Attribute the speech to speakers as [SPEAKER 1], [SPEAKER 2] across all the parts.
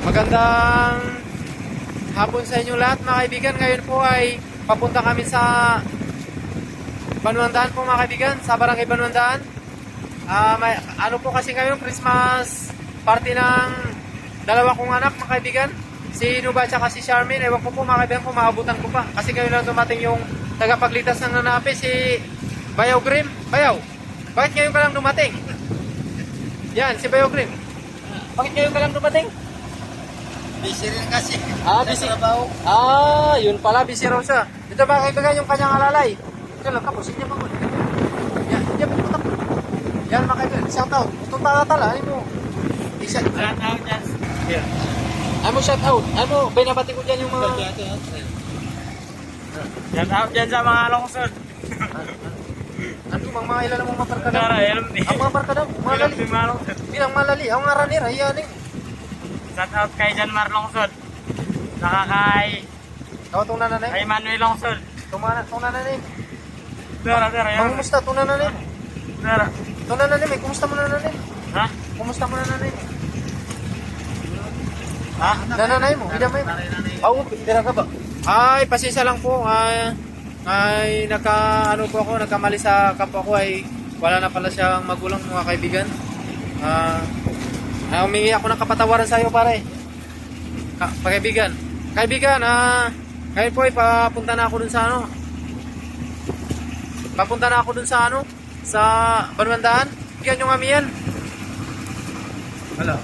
[SPEAKER 1] Magandang hapon sa inyo lahat mga kaibigan. Ngayon po ay papunta kami sa Banwandaan po mga kaibigan, sa Barangay Banwandaan. Ano po kasi ngayon, Christmas party ng dalawa kong anak mga kaibigan, si Nuba at si Charmin. Ewan ko po mga kaibigan kung maabutan ko pa, kasi ngayon lang dumating yung tagapaglitas ng nanapi, si Bayaw Grim. Bayaw, bakit ngayon ka lang dumating? Yan, si Bayaw Grim, bakit ngayon ka lang dumating?
[SPEAKER 2] Busy rin kasi.
[SPEAKER 1] Busy.
[SPEAKER 2] Trabaho.
[SPEAKER 1] Yun pala, busy raw siya. Ito ba kaibigan yung kanyang alalay? Ito lang, tapos hindi mo. Yan, hindi mo putak. Yan mga kaibigan, shout out. Itong tala, ano mo?
[SPEAKER 2] Shout out dyan.
[SPEAKER 1] Here. Ano shout out? Ano, binabati ko dyan yung mga...
[SPEAKER 2] Shout out dyan sa mga lungsod.
[SPEAKER 1] Ano, mga ilan ang mga markada?
[SPEAKER 2] Tara, alam ni.
[SPEAKER 1] Ang mga markada, malali.
[SPEAKER 2] Mga lungsod.
[SPEAKER 1] Bilang malali, ang nga ranira, yan eh.
[SPEAKER 2] Shout out kay Janmar Lungsod. Saka kay
[SPEAKER 1] Itong nananay.
[SPEAKER 2] Manuel Lungsod.
[SPEAKER 1] Itong nananay.
[SPEAKER 2] Tara, yan.
[SPEAKER 1] Kumusta itong nananay?
[SPEAKER 2] Tara.
[SPEAKER 1] Itong nananay, may kumusta mo nananay?
[SPEAKER 2] Ha?
[SPEAKER 1] Kumusta mo nananay?
[SPEAKER 2] Ha?
[SPEAKER 1] Nananay mo, hindi mo. Oo, tira ka ba? Ay, pasensya lang po. Ay, nagkamali sa kapwa ko, ay wala na pala siyang magulang mga kaibigan. Humingi ako ng kapatawaran sa iyo, pare. Kaibigan. Kaibigan, ngayon po ay papunta na ako dun sa ano. Papunta na ako dun sa ano, sa Banwandaan. Bigyan nyo kami yan. Wala.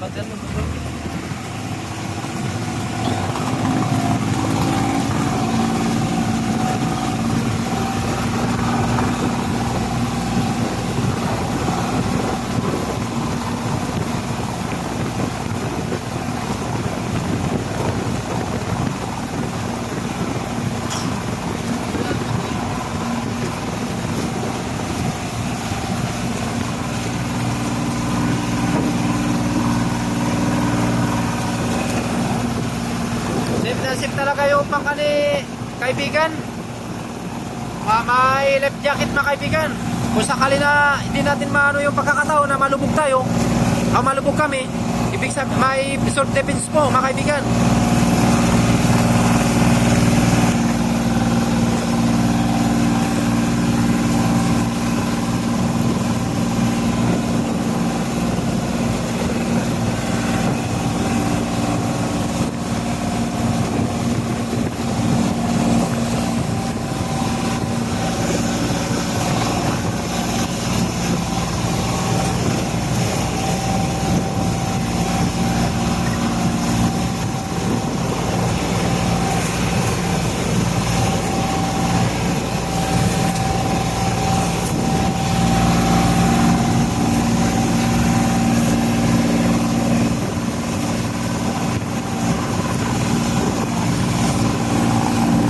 [SPEAKER 1] Safe talaga yung pangkani kaibigan. May life jacket mga kaibigan. Kung sakali na hindi natin maano yung pagkakataon na malubog tayo, malubog kami, ibig sabihin may self defense po mga kaibigan.